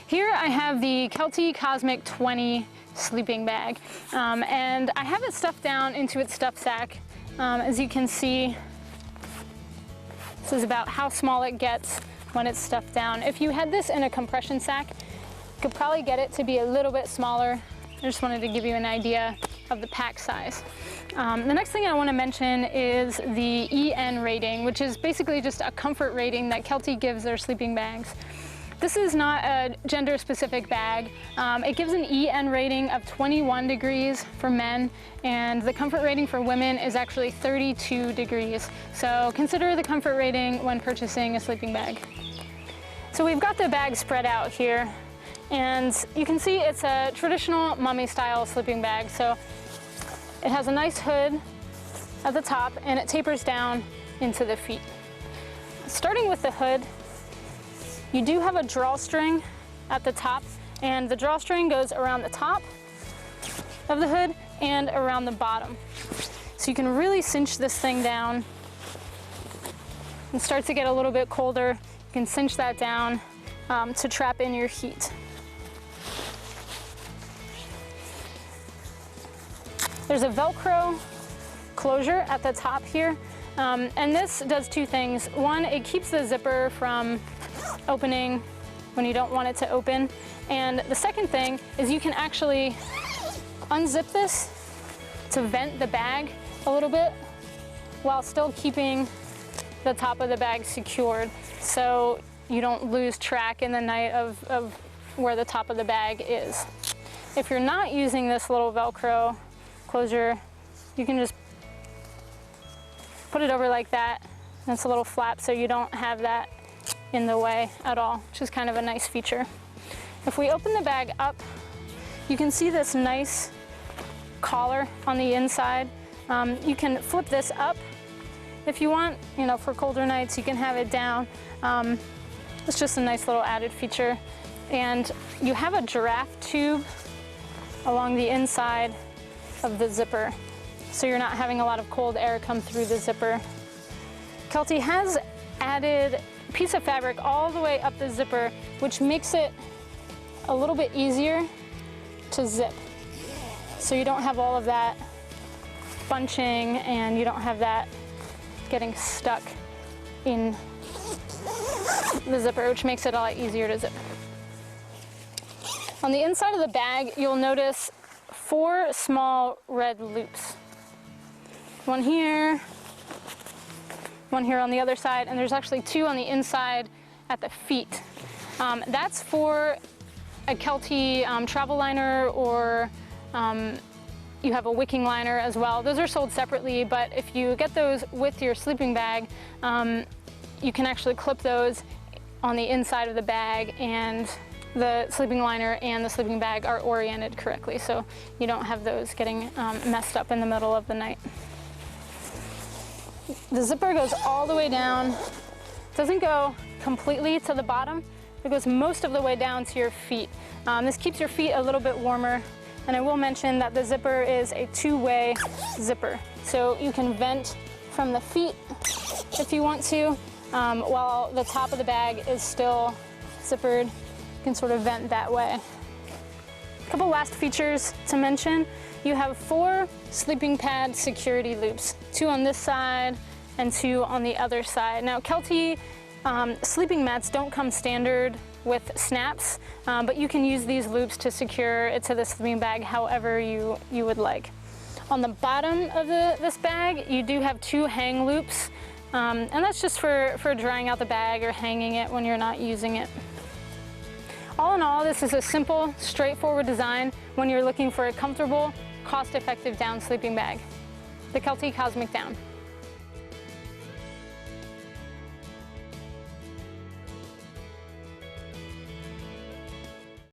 Here I have the Kelty Cosmic 20 sleeping bag, and I have it stuffed down into its stuff sack. As you can see, this is about how small it gets when it's stuffed down. If you had this in a compression sack, you could probably get it to be a little bit smaller. I just wanted to give you an idea of the pack size. The next thing I want to mention is the EN rating, which is basically just a comfort rating that Kelty gives their sleeping bags. This is not a gender-specific bag. It gives an EN rating of 21 degrees for men, and the comfort rating for women is actually 32 degrees. So consider the comfort rating when purchasing a sleeping bag. So we've got the bag spread out here, and you can see it's a traditional mummy-style sleeping bag. So it has a nice hood at the top, and it tapers down into the feet. Starting with the hood, you do have a drawstring at the top, and the drawstring goes around the top of the hood and around the bottom. So you can really cinch this thing down. It starts to get a little bit colder. You can cinch that down to trap in your heat. There's a Velcro closure at the top here, and this does two things. One, it keeps the zipper from opening when you don't want it to open, and the second thing is you can actually unzip this to vent the bag a little bit while still keeping the top of the bag secured, so you don't lose track in the night of where the top of the bag is. If you're not using this little Velcro closure, you can just put it over like that, and it's a little flap so you don't have that in the way at all, which is kind of a nice feature. If we open the bag up, you can see this nice collar on the inside. You can flip this up if you want, you know, for colder nights. You can have it down. It's just a nice little added feature. And you have a giraffe tube along the inside of the zipper, so you're not having a lot of cold air come through the zipper. Kelty has added a piece of fabric all the way up the zipper, which makes it a little bit easier to zip. So you don't have all of that bunching, and you don't have that getting stuck in the zipper, which makes it a lot easier to zip. On the inside of the bag, you'll notice 4 small red loops. One here on the other side, and there's actually 2 on the inside at the feet. That's for a Kelty travel liner, or you have a wicking liner as well. Those are sold separately, but if you get those with your sleeping bag, you can actually clip those on the inside of the bag, and the sleeping liner and the sleeping bag are oriented correctly, so you don't have those getting messed up in the middle of the night. The zipper goes all the way down. It doesn't go completely to the bottom. It goes most of the way down to your feet. This keeps your feet a little bit warmer, and I will mention that the zipper is a 2-way zipper, so you can vent from the feet if you want to, while the top of the bag is still zippered. You can sort of vent that way. A couple last features to mention. You have 4 sleeping pad security loops, 2 on this side and 2 on the other side. Now, Kelty sleeping mats don't come standard with snaps, but you can use these loops to secure it to the sleeping bag however you would like. On the bottom of this bag, you do have 2 hang loops, and that's just for drying out the bag or hanging it when you're not using it. All in all, this is a simple, straightforward design when you're looking for a comfortable, cost-effective down sleeping bag. The Kelty Cosmic Down.